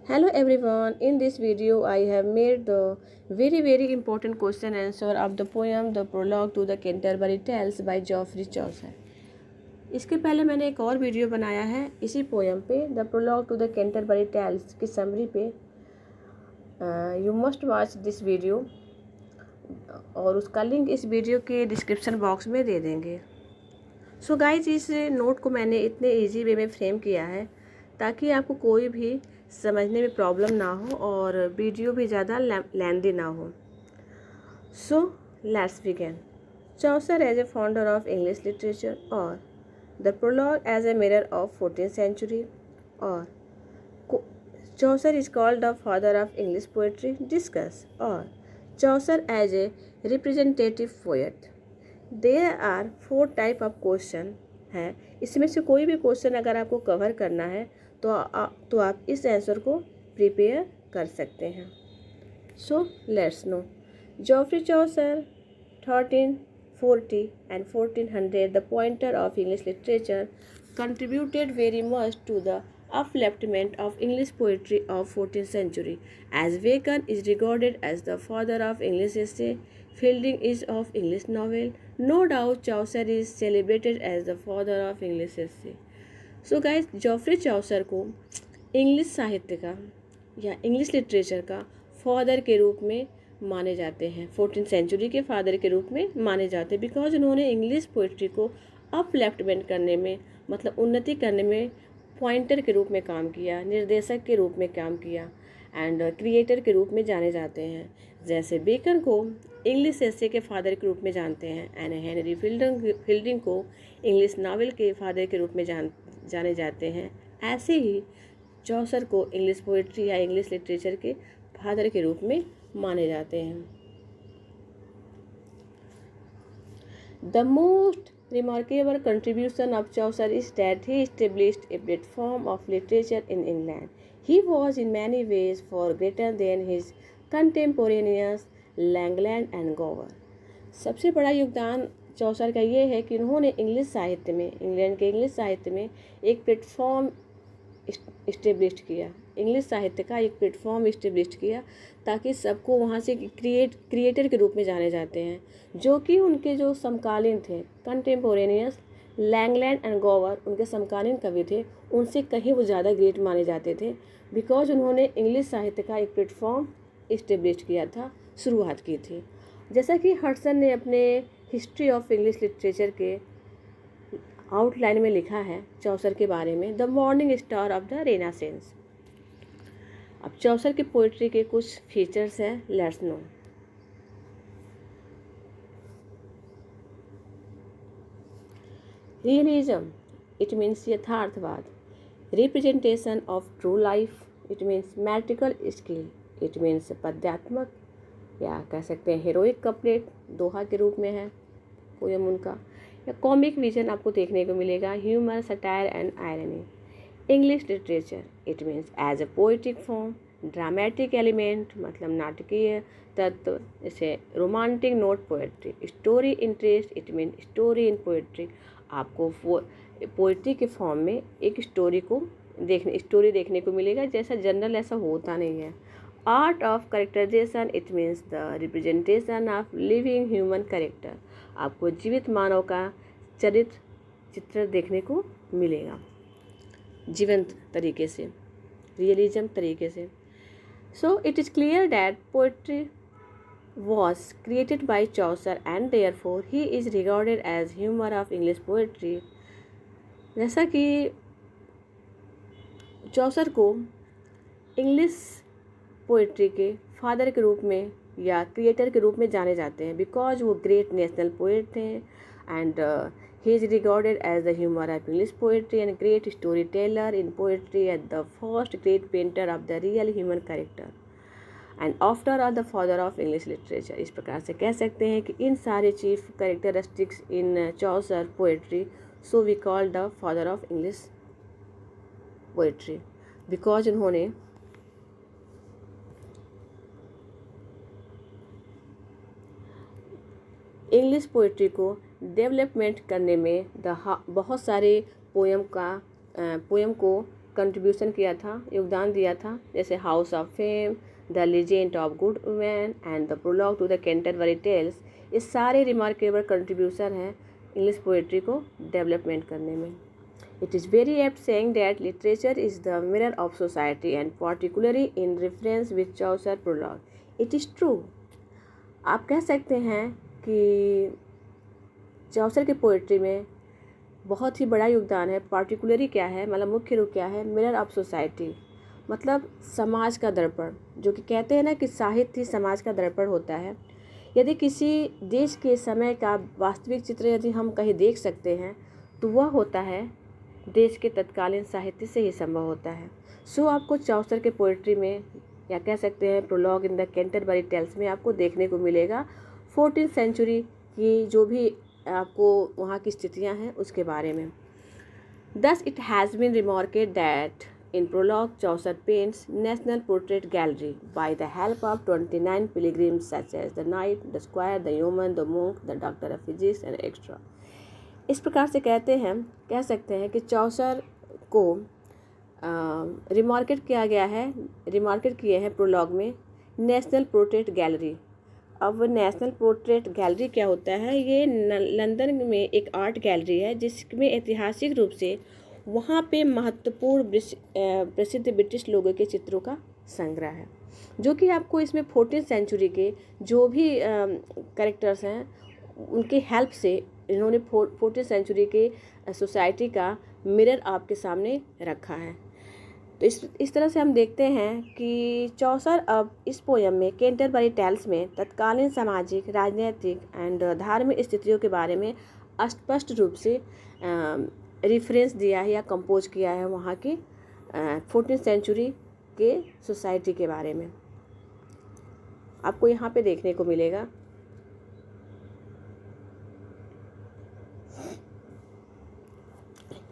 Hello everyone, in this video I have made the very important question answer of the poem The Prologue to the Canterbury Tales by Geoffrey Chaucer। इसके पहले मैंने एक और video बनाया है इसी poem पे the prologue to the Canterbury tales की समरी पे। You must watch this video और उसका लिंक इस वीडियो के डिस्क्रिप्शन बॉक्स में दे देंगे। सो गाइज, इस नोट को मैंने इतने इजी वे में फ्रेम किया है ताकि आपको कोई भी समझने में प्रॉब्लम ना हो और वीडियो भी ज़्यादा लेंदी ना हो। So let's begin. Chaucer as a founder of English literature और the prologue as a mirror of 14th century और Chaucer is called the father of English poetry discuss और Chaucer as a representative poet। There are 4 type of question है। इसमें से कोई भी question अगर आपको कवर करना है तो आप इस आंसर को प्रिपेयर कर सकते हैं। So let's no. Geoffrey Chaucer 1340 and 1400, the pointer of English literature, contributed very much to the upliftment of English poetry of 14th century. As Bacon is regarded as the father of English essay, Fielding is of English novel. No doubt Chaucer is celebrated as the father of English essay. So guys, Geoffrey Chaucer को English साहित्य का या English literature का father के रूप में माने जाते हैं। 14th सेंचुरी के फादर के रूप में माने जाते हैं बिकॉज उन्होंने इंग्लिश पोइट्री को अपलिफ्टमेंट करने में, मतलब उन्नति करने में पॉइंटर के रूप में काम किया, निर्देशक के रूप में काम किया एंड क्रिएटर के रूप में जाने जाते हैं। जैसे बेकन को इंग्लिश एसे के फादर के रूप में जानते हैं एंड हेनरी फील्डिंग को इंग्लिश नावल के फादर के रूप में जाने जाते हैं, ऐसे ही चौसर को इंग्लिश पोइट्री या इंग्लिश लिटरेचर के फादर के रूप में माने जाते हैं। The most remarkable contribution of Chaucer is that he established a platform of literature in England. He was in many ways far greater than his contemporaneous Langland and Gower. सबसे बड़ा योगदान चौसर का ये है कि उन्होंने इंग्लिश साहित्य में, इंग्लैंड के इंग्लिश साहित्य में एक प्लेटफॉर्म इस्टेब्लिश किया, इंग्लिश साहित्य का एक प्लेटफॉर्म इस्टेब्लिश किया ताकि सबको वहाँ से क्रिएटर के रूप में जाने जाते हैं, जो कि उनके जो समकालीन थे, कंटेम्पोरेनियस लैंगलैंड एंड गोवर उनके समकालीन कवि थे, उनसे कहीं वो ज़्यादा ग्रेट माने जाते थे बिकॉज उन्होंने इंग्लिश साहित्य का एक प्लेटफॉर्म इस्टेब्लिश किया था, शुरुआत की थी। जैसा कि हडसन ने अपने हिस्ट्री ऑफ इंग्लिश लिटरेचर के आउटलाइन में लिखा है चौसर के बारे में, the morning star of the renaissance. अब चौसर की पोइट्री के कुछ फीचर्स हैं, let's know. Realism, it means यथार्थवाद। Representation of true life, it means metrical skill, it means पद्यात्मक या कह सकते हैं हीरोइक कपलेट, दोहा के रूप में है पोयम उनका। या कॉमिक विजन आपको देखने को मिलेगा, humour, satire and irony. English literature, it means as a poetic form, dramatic element मतलब नाटकीय तत्व, जैसे romantic note poetry. Story interest, it mean story in poetry, आपको पोइट्री के फॉर्म में एक स्टोरी देखने को मिलेगा, जैसा जनरल ऐसा होता नहीं है। Art of characterisation, it means the representation of living human character, आपको जीवित मानव का चित्र देखने को मिलेगा जीवंत तरीके से, रियलिज्म तरीके से। So it is clear that poetry was created by Chaucer and therefore he is regarded as humor of English poetry। जैसा कि चौसर को इंग्लिश पोइट्री के फादर के रूप में या क्रिएटर के रूप में जाने जाते हैं बिकॉज वो ग्रेट नेशनल पोएट थे and he is regarded as the humour of English poetry and great story teller in poetry at the first great painter of the real human character and after all the father of English literature. इस प्रकार से कह सकते हैं कि इन सारे chief characteristics in Chaucer poetry, so we call the father of English poetry because उन्होंने इंग्लिश पोइट्री को डेवलपमेंट करने में बहुत सारे पोयम को कंट्रीब्यूशन किया था, योगदान दिया था, जैसे house of fame, the legend of good women and the prologue to the Canterbury tales, ये सारे रिमार्केबल कंट्रीब्यूशन हैं इंग्लिश पोएट्री को डेवलपमेंट करने में। It is very apt saying that literature is the mirror of society and particularly in reference with Chaucer prologue, it is true. आप कह सकते हैं कि चौसर के पोएट्री में बहुत ही बड़ा योगदान है। पार्टिकुलरली क्या है, मतलब मुख्य रूप क्या है, मिरर ऑफ सोसाइटी, मतलब समाज का दर्पण, जो कि कहते हैं ना कि साहित्य समाज का दर्पण होता है। यदि किसी देश के समय का वास्तविक चित्र यदि हम कहीं देख सकते हैं तो वह होता है देश के तत्कालीन साहित्य से ही संभव होता है। सो आपको चौसर के पोएट्री में, या कह सकते हैं prologue in the Canterbury tales में, आपको देखने को मिलेगा 14th सेंचुरी की जो भी आपको वहाँ की स्थितियाँ हैं उसके बारे में। Thus it has been remarked that in prologue Chaucer paints national portrait gallery by the help of 29 pilgrims such as the knight, the squire, the yeoman, the monk, the doctor of physics and extra। इस प्रकार से कह सकते हैं कि चौसर को रिमार्केट किए हैं प्रोलॉग में नेशनल पोर्ट्रेट गैलरी। अब नेशनल पोर्ट्रेट गैलरी क्या होता है, ये लंदन में एक आर्ट गैलरी है जिसमें ऐतिहासिक रूप से वहाँ पे महत्वपूर्ण प्रसिद्ध ब्रिटिश लोगों के चित्रों का संग्रह है, जो कि आपको इसमें 14th सेंचुरी के जो भी कैरेक्टर्स हैं उनके हेल्प से इन्होंने 14th सेंचुरी के सोसाइटी का मिरर आपके सामने रखा है। तो इस तरह से हम देखते हैं कि चौसर अब इस पोयम में कैंटरबरी टेल्स में तत्कालीन सामाजिक, राजनीतिक एंड धार्मिक स्थितियों के बारे में स्पष्ट रूप से रेफरेंस दिया है या कंपोज किया है वहाँ की 14th सेंचुरी के सोसाइटी के बारे में। आपको यहाँ पे देखने को मिलेगा।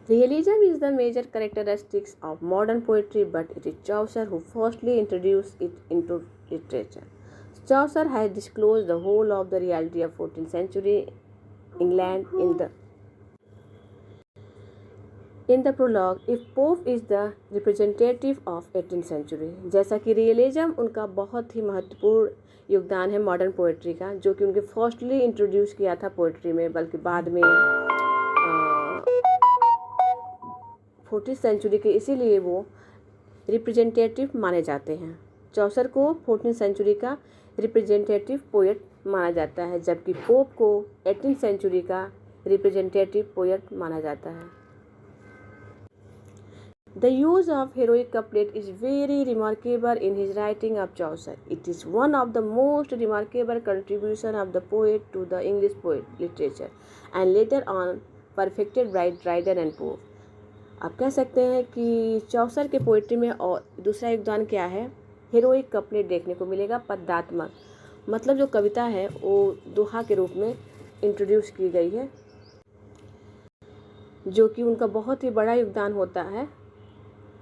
Realism is the major characteristics of modern poetry, but it is Chaucer who firstly introduced it into literature. Chaucer has disclosed the whole of the reality of 14th century England in the prologue. If Pope is the representative of 18th century, जैसा कि realism उनका बहुत ही महत्वपूर्ण योगदान है modern poetry का, जो कि उनके फर्स्टली इंट्रोड्यूस किया था पोएट्री में, बल्कि बाद में 14th सेंचुरी के, इसीलिए वो रिप्रेजेंटेटिव माने जाते हैं। चौसर को 14th सेंचुरी का रिप्रेजेंटेटिव पोएट माना जाता है, जबकि पोप को 18th सेंचुरी का रिप्रेजेंटेटिव पोएट माना जाता है। The use of heroic couplet is very remarkable in his writing of Chaucer. It is one of the most remarkable contribution of the poet to the English literature and later on perfected by Dryden and Pope। आप कह सकते हैं कि चौसर के poetry में और दूसरा योगदान क्या है, हीरोइक कपलेट देखने को मिलेगा। पदात्मक मतलब जो कविता है वो दोहा के रूप में इंट्रोड्यूस की गई है, जो कि उनका बहुत ही बड़ा योगदान होता है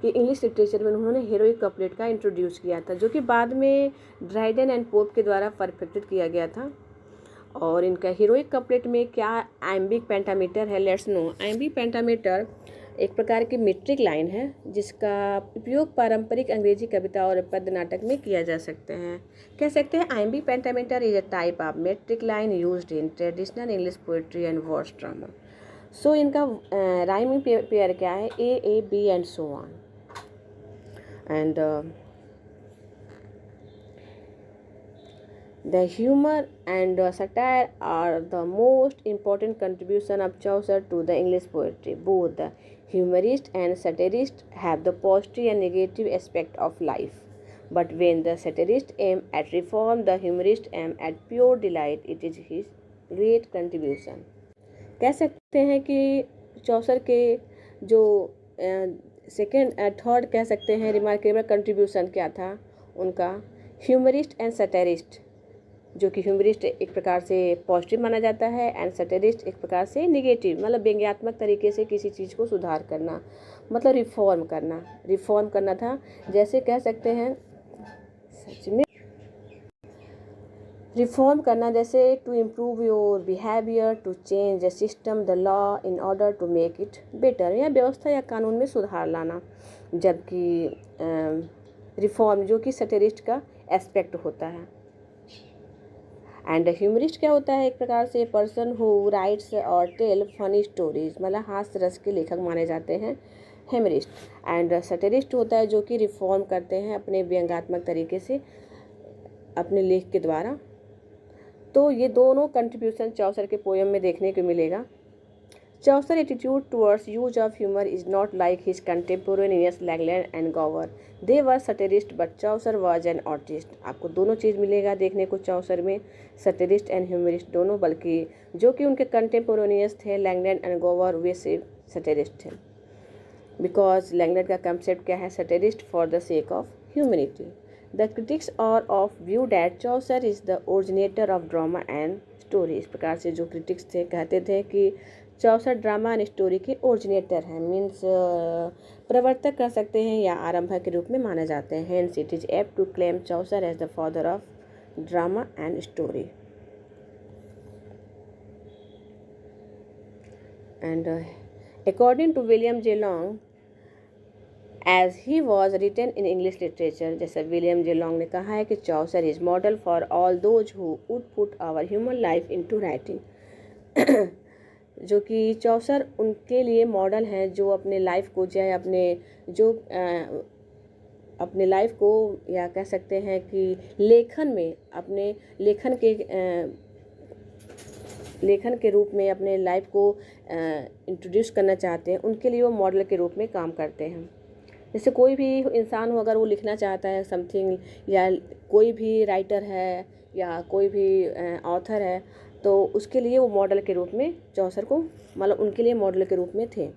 कि इंग्लिश लिटरेचर में उन्होंने हीरोइक कपलेट का इंट्रोड्यूस किया था, जो कि बाद में ड्राइडन एंड पोप के द्वारा परफेक्टेड किया गया था। और इनका हीरोइक कपलेट में क्या आइम्बिक पेंटामीटर है, लेट्स नो। आइम्बिक पेंटामीटर एक प्रकार की मीट्रिक लाइन है जिसका उपयोग पारंपरिक अंग्रेजी कविता और पद्य नाटक में किया जा सकता है। कह सकते हैं iambic pentameter is a type of metric line used in traditional English poetry and verse drama. So इनका राइमिंग पेयर क्या है, A B and so on. And the humor and satire are the most important contribution of Chaucer to the English poetry. Both the humorist and satirist have the positive and negative aspect of life. But when the satirist aim at reform, the humorist aim at pure delight. It is his great contribution. कह सकते हैं कि चौसर के जो third कह सकते हैं remarkable contribution क्या था उनका, ह्यूमरिस्ट एंड सटेरिस्ट, जो कि ह्यूमरिस्ट एक प्रकार से पॉजिटिव माना जाता है एंड सटेरिस्ट एक प्रकार से निगेटिव, मतलब व्यंग्यात्मक तरीके से किसी चीज़ को सुधार करना, मतलब रिफॉर्म करना था। जैसे कह सकते हैं सच में रिफॉर्म करना, जैसे to improve your behaviour, to change the system, the law in order to make it better, या व्यवस्था या कानून में सुधार लाना। जबकि रिफॉर्म जो कि सटेरिस्ट का एस्पेक्ट होता है। एंड ह्यूमरिस्ट क्या होता है, एक प्रकार से पर्सन हु राइट्स और टेल फनी स्टोरीज, मतलब हास्य रस के लेखक माने जाते हैं ह्यूमरिस्ट। एंड सटेरिस्ट होता है जो कि रिफॉर्म करते हैं अपने व्यंग्यात्मक तरीके से अपने लेख के द्वारा। तो ये दोनों कंट्रीब्यूशन चौसर के पोएम में देखने को मिलेगा। Chaucer's attitude towards use of humor is not like his contemporaneous Langland and Gower. They were satirists, but Chaucer was an artist. आपको दोनों चीज़ मिलेगा देखने को चौसर में, सटेरिस्ट एंड ह्यूमरिस्ट दोनों, बल्कि जो कि उनके कंटेम्पोरेनियस थे लैंगलैंड एंड गोवर, वे से सटेरिस्ट थे। बिकॉज लैंगलैंड का कंसेप्ट क्या है, satirist for the sake of humanity. The critics are of view that Chaucer is the originator of drama and story. इस प्रकार से जो क्रिटिक्स थे कहते थे कि चौसर ड्रामा एंड स्टोरी के ओरिजिनेटर हैं, मीन्स प्रवर्तक कर सकते हैं या आरंभक के रूप में माने जाते हैं। Hence it is apt to claim Chaucer as the father of drama and story. And according to William J Long, as he was written in English literature, जैसे विलियम जे लॉन्ग ने कहा है कि Chaucer is model for all those who would put our human life into writing. जो कि चौसर उनके लिए model हैं जो अपने लाइफ को जो है अपने लाइफ को, या कह सकते हैं कि लेखन में अपने लेखन के रूप में अपने लाइफ को इंट्रोड्यूस करना चाहते हैं, उनके लिए वो मॉडल के रूप में काम करते हैं। जैसे कोई भी इंसान हो, अगर वो लिखना चाहता है समथिंग, या कोई भी राइटर है या कोई भी ऑथर है, तो उसके लिए वो मॉडल के रूप में चौसर को, मतलब उनके लिए मॉडल के रूप में थे।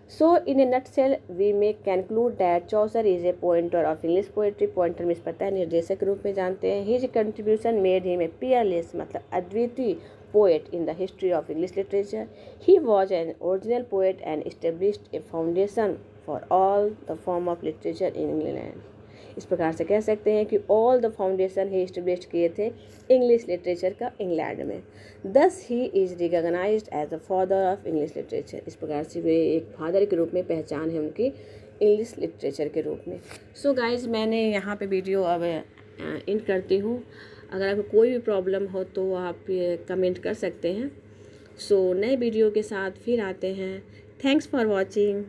So in a nutshell we may conclude that Chaucer is a pointer of English poetry. Pointer में पता है निर्देशक के रूप में जानते हैं। His contribution made him a peerless, मतलब अद्वितीय poet in the history of English literature. He was an original poet and established a foundation for all the form of literature in England. इस प्रकार से कह सकते हैं कि ऑल द फाउंडेशन ही एस्टेब्लिश किए थे इंग्लिश लिटरेचर का इंग्लैंड में। Thus he is recognised as the father of English literature. इस प्रकार से वे एक फादर के रूप में पहचान है उनकी इंग्लिश लिटरेचर के रूप में। सो गाइज, मैंने यहाँ पे वीडियो अब एंड करती हूँ। अगर आपको कोई भी प्रॉब्लम हो तो आप कमेंट कर सकते हैं। सो नए वीडियो के साथ फिर आते हैं। Thanks for watching.